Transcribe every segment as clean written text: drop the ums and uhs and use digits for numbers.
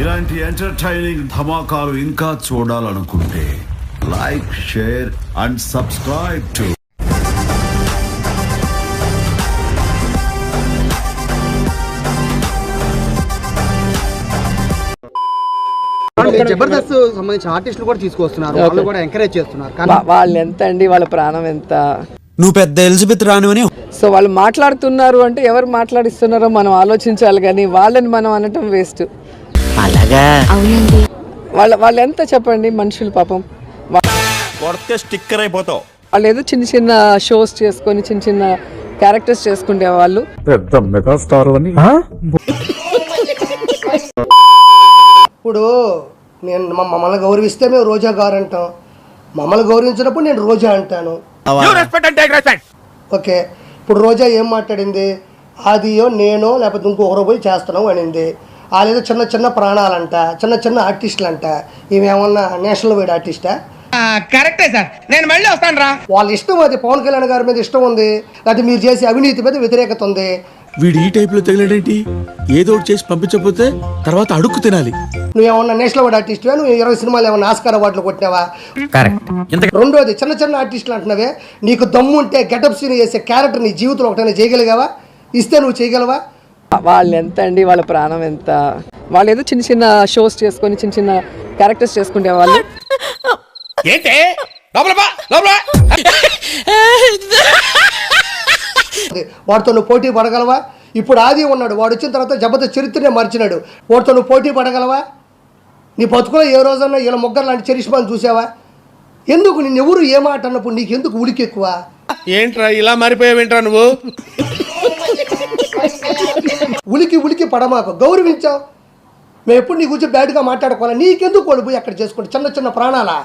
ఇలాంటి ఎంటర్టైనింగ్ ధమాకాలు ఇంకా చూడాలనుకుంటే like, share and subscribe to Jabardasth సంబంధించిన ఆర్టిస్టులు కూడా తీసుకొస్తున్నారు, వాళ్ళు కూడా ఎంకరేజ్ చేస్తున్నారు. వాళ్ళు ఎంత అండి, వాళ్ళ ప్రాణం ఎంత? నువ్వు పెద్ద ఎలిజబెత్ రానివని. సో వాళ్ళు మాట్లాడుతున్నారు అంటే ఎవరు మాట్లాడిస్తున్నారో మనం ఆలోచించాలి, కానీ వాళ్ళని మనం అనటం వేస్ట్. అలాగా అవునండి. వాళ్ళు ఎంత చెప్పండి, మనుషులు పాపం. స్టిక్కర్ అయిపోతావు. వాళ్ళు ఏదో చిన్న చిన్న షోస్ చేసుకొని చిన్న చిన్న క్యారెక్టర్స్ చేసుకుంటే వాళ్ళు పెద్ద మెగాస్టార్ అని. ఇప్పుడు నేను మమ్మల్ని గౌరవిస్తే మేము రోజా గారు అంటాం, మమ్మల్ని గౌరవించినప్పుడు నేను రోజా అంటాను. ఓకే, ఇప్పుడు రోజా ఏం మాట్లాడింది? ఆదియో నేనో లేకపోతే ఇంకొకరు పోయి చేస్తున్నాం అనింది. వాళ్ళేదో చిన్న చిన్న ప్రాణాలంట, చిన్న చిన్న ఆర్టిస్టులు అంట. ఇవేమన్నా నేషనల్ వైడ్ ఆర్టిస్టా? కరెక్టే సార్, నేను మళ్ళీ వస్తాను రా. వాళ్ళ ఇష్టం, అది పవన్ కళ్యాణ్ గారి మీద ఇష్టం ఉంది, లేకపోతే మీరు చేసే అవినీతి మీద వ్యతిరేకత ఉంది. వీడు ఈ టైప్ లో తగిలేడేంటి? ఏదో ఒకటి చేసి పంపించకపోతే తర్వాత అడుక్కు తినాలి. నువ్వేమన్నా నేషనల్ అవార్డు ఆర్టిస్టువా? నువ్వు 20 సినిమాలు ఏమన్నా ఆస్కార్ అవార్డులు కొట్టినావా? రెండోది, చిన్న చిన్న ఆర్టిస్టులు అంటున్నావే, నీకు దమ్ము ఉంటే గెటప్ సీన్ చేసే క్యారెక్టర్ నీ జీవితంలో ఒకటైనా చేయగలిగావా? ఇస్తే నువ్వు చేయగలవా? వాళ్ళు ఎంత అండి, వాళ్ళ ప్రాణం ఎంత? వాళ్ళు ఏదో చిన్న చిన్న షోస్ చేసుకొని చిన్న చిన్న క్యారెక్టర్స్ చేసుకుంటే వాళ్ళు వాడితో నువ్వు పోటీ పడగలవా? ఇప్పుడు ఆది ఉన్నాడు, వాడు వచ్చిన తర్వాత జబర్దస్త్ చరిత్రనే మార్చినాడు. వాడితో నువ్వు పోటీ పడగలవా? నీ బతుకులో ఏ రోజన్నా ఇలా ముగ్గురు లాంటి చరిష్మాని చూసావా? ఎందుకు నిన్ను ఎవరు ఏ మాట అన్నప్పుడు నీకు ఎందుకు ఉడికి ఎక్కువ? ఏంట్రా ఇలా మారిపోయావేంట్రా నువ్వు? ఉలికి ఉలికి పడమాకు, గౌరవించావు. మేము ఎప్పుడు నీ గురించి బ్యాడ్గా మాట్లాడుకోవాలి. నీకెందుకు వాళ్ళు పోయి అక్కడ చేసుకుంటే చిన్న చిన్న ప్రాణాలా?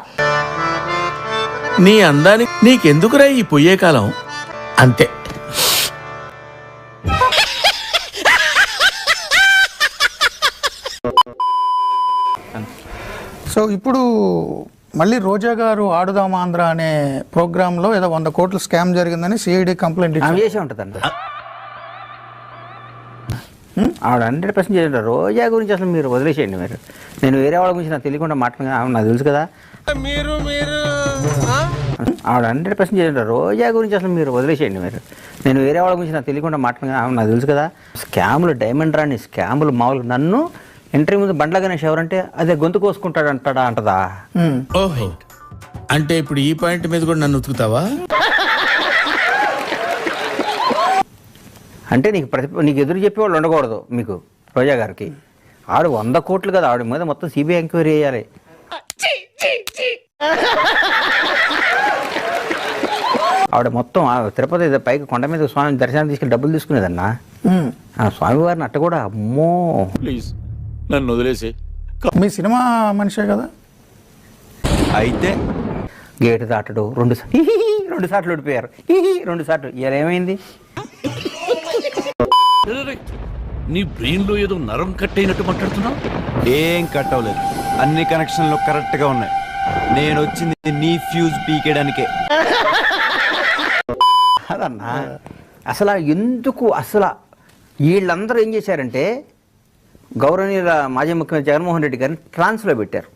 నీ అందానికి నీకెందుకురా ఈ పొయ్యే కాలం? అంతే. సో ఇప్పుడు మళ్ళీ రోజా గారు ఆడుదాం ఆంధ్ర అనే ప్రోగ్రాంలో ఏదో 100 కోట్ల స్కామ్ జరిగిందని సిఐడి కంప్లైంట్ చేసి ఉంటుందండి. ఆవిడ 100% చేసి రోజా గురించి అసలు మీరు వదిలేసేయండి. మీరు నేను వేరే వాళ్ళ గురించి నాకు తెలియకుండా మాట్లాడుతున్నా, నాకు తెలుసు కదా. ఆవిడ 100% చేసి రోజా గురించి అసలు మీరు వదిలేసేయండి. మీరు నేను వేరే వాళ్ళ గురించి నాకు తెలియకుండా మాట్లాడుతున్నా, నాకు తెలుసు కదా. స్కాములు, డైమండ్ రాని స్కాములు మామూలు. నన్ను ఇంటర్వ్యూ ముందు బండ్ల గణేష్ ఎవరంటే అదే గొంతు కోసుకుంటాడు అంటదా. ఓహో, అంటే ఇప్పుడు ఈ పాయింట్ మీద కూడా నన్ను ఉతుకుతావా? అంటే నీకు ఎదురు చెప్పేవాళ్ళు ఉండకూడదు మీకు. రోజా గారికి ఆవిడ 100 కోట్లు కదా, ఆవిడ మీద మొత్తం సిబిఐ ఎంక్వైరీ చేయాలి. ఆవిడ మొత్తం తిరుపతి పైకి కొండ మీద స్వామి దర్శనం తీసుకెళ్ళి డబ్బులు తీసుకునేదన్నా. స్వామివారిని అట్ట కూడా. అమ్మో ప్లీజ్ నన్ను వదిలేసి. మీ సినిమా మనిషే కదా అయితే గేటు దాటడు 2 సార్లు ఓడిపోయారు. 2 సార్లు. ఇలా ఏమైంది? నీ బ్రెయిన్ లో ఏదో నరం కట్టయినట్టు మాట్లాడుతున్నావు. ఏం కట్ అవ్వలేదు, అన్ని కనెక్షన్లు కరెక్ట్ గా ఉన్నాయి. నేను వచ్చింది నీ ఫ్యూజ్ పీకేయడానికే. అదన్నా అసలు ఎందుకు అసలు వీళ్ళందరూ ఏం చేశారంటే గౌరవనీయుల మాజీ ముఖ్యమంత్రి జగన్మోహన్ రెడ్డి గారిని ట్రాన్స్లో పెట్టారు.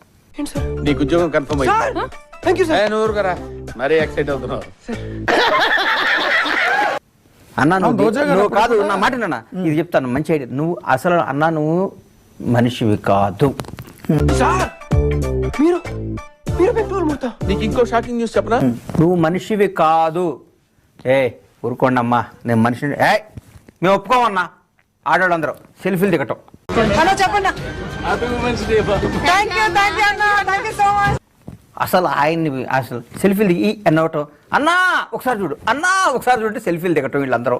నీకు ఉద్యోగం కన్ఫర్మ్ అయ్యింది. మరీ ఎక్సైట్ అవుతున్నావు అన్నా. నువ్వు కాదు, నా మాట అన్నా, ఇది చెప్తాను, మంచి ఐడియా. నువ్వు అసలు అన్నా, నువ్వు మనిషివి కాదు. నీకు ఇంకో షాకింగ్ న్యూస్ చెప్పనా? నువ్వు మనిషివి కాదు. ఊరుకోండి అమ్మా, నేను మనిషిని. మేము ఒప్పుకోమన్నా. ఆడవాళ్ళందరూ సెల్ఫీలు దిగటం. అసలు ఆయన్ని అసలు సెల్ఫీలు దిగి అన్నవటం. అన్నా ఒకసారి చూడు, అన్నా ఒకసారి చూడంటే సెల్ఫీలు దిగటం వీళ్ళందరూ.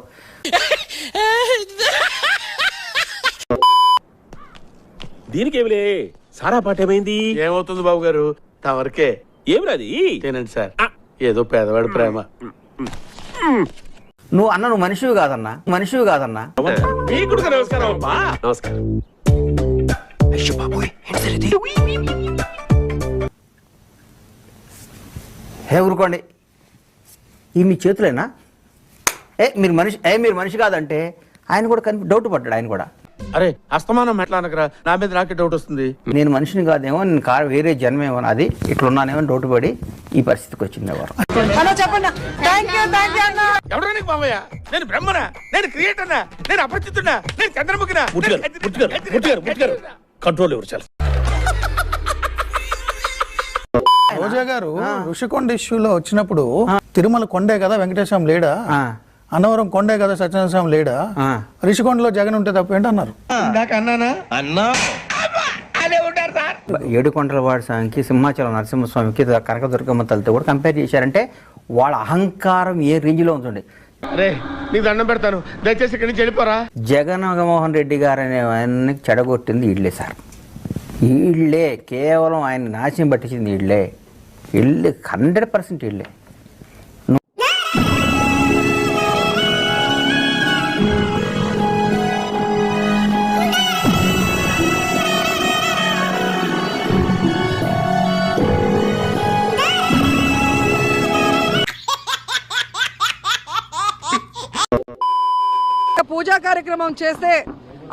దీనికి ఏమిలే, సారా పాట ఏమైంది? ఏమవుతుంది బాబు గారు, తమరికే ఏమి రాది. తినండి సార్, ఏదో పేదవాడి ప్రేమ. నువ్వు మనిషివి కాదన్నా, మనిషివి కాదన్నా. నమస్కారం అబ్బా. నమస్కారం. ఊరుకోండి, ఈ మీ చేతులేనా? మీరు మనిషి కాదంటే ఆయన కూడా డౌట్ పడ్డాడు. ఆయన కూడా అరే అస్తమానం ఎట్లా అనకరా, నా మీద నాకే డౌట్ వస్తుంది. నేను మనిషిని కాదేమో, నేను వేరే జన్మేమో, అది ఇట్లున్నానేమో డౌట్ పడి ఈ పరిస్థితికి వచ్చింది. ఎవరు ఎవరు నీకు మామయ్య? నేను బ్రహ్మనా, నేను క్రియేటర్నా, నేను అపరిచితున్నా, నేను చంద్రముఖినా? కంట్రోల్ ఎవరు చాలా. రోజా గారు ఋషికొండ ఇష్యూలో వచ్చినప్పుడు తిరుమల కొండే కదా వెంకటేశ్వరం లేడా, అన్నవరం కొండే కదా సత్యనారాయణ స్వామి లేడా, ఋషికొండలో జగన్ ఉంటే తప్పేంటి అన్నారు. ఏడుకొండలవాడి స్వామికి, సింహాచలం నరసింహస్వామికి, కనకదుర్గమ్మ తల్లితో కూడా కంపేర్ చేశారంటే వాళ్ళ అహంకారం ఏ రేంజ్లో ఉంటుంది. నీకు దండం పెడతాను, దయచేసి ఇక్కడి నుంచి వెళ్ళిపోరా. జగన్మోహన్ రెడ్డి గారు అనే ఆయన్ని చెడగొట్టింది వీళ్ళే సార్. వీళ్ళే కేవలం ఆయన నాశనం పట్టించింది వీళ్ళే. 100% వీళ్ళే. పూజా కార్యక్రమం చేస్తే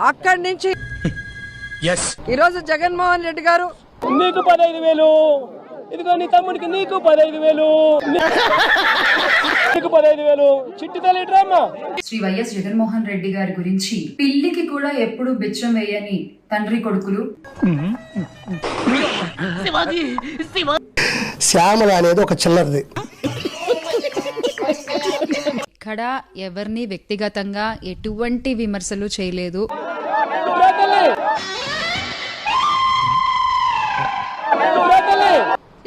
అక్కడి నుంచి ఈరోజు జగన్మోహన్ రెడ్డి గారు నీకు 15,000, ఇదిగో నీ తమ్ముడికి నీకు 15,000, నీకు 15,000 చిట్టి తల్లి డ్రామా. శ్రీ వైఎస్ జగన్మోహన్ రెడ్డి గారి గురించి పిల్లికి కూడా ఎప్పుడు బిచ్చం వేయని తండ్రి కొడుకులు. శ్యామల అనేది ఒక చిల్లరది. ఇక్కడ ఎవరిని వ్యక్తిగతంగా ఎటువంటి విమర్శలు చేయలేదు.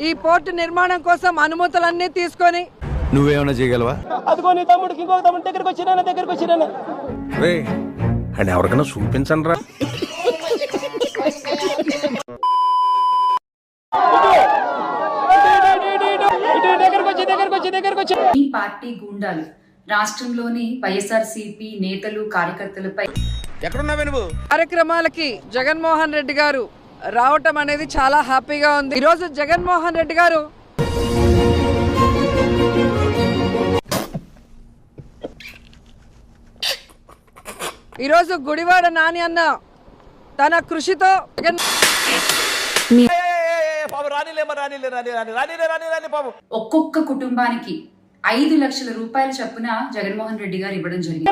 ఈ పోర్టు నిర్మాణం కోసం అనుమతులన్నీ తీసుకొని నువ్వేమైనా చేయగలవా? అదిగో నీ తమ్ముడికి ఇంకొక తమ్ముడి దగ్గరకు వచ్చినా అని ఎవరికైనా చూపించండి రా. ఈ పార్టీ గూండాలు రాష్ట్రంలోని వైఎస్ఆర్సీపీ నేతలు కార్యకర్తలపై ఎక్కడున్నావే నువ్వు? కార్యక్రమాలకి జగన్మోహన్ రెడ్డి గారు రావటం అనేది చాలా హ్యాపీగా ఉంది. ఈరోజు జగన్మోహన్ రెడ్డి గారు ఈరోజు గుడివాడ నాని అన్న తన కృషితో ఒక్కొక్క కుటుంబానికి 5 లక్షల రూపాయల చొప్పున జగన్మోహన్ రెడ్డి గారు ఇవ్వడం జరిగింది.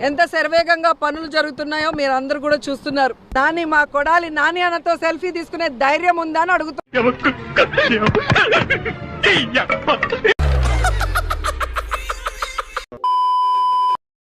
ఎంత శరవేగంగా పనులు జరుగుతున్నాయో మీరు అందరూ కూడా చూస్తున్నారు. నాని, మా కొడాలి నాని అన్నతో సెల్ఫీ తీసుకునే ధైర్యం ఉందా అని అడుగుతున్నారు.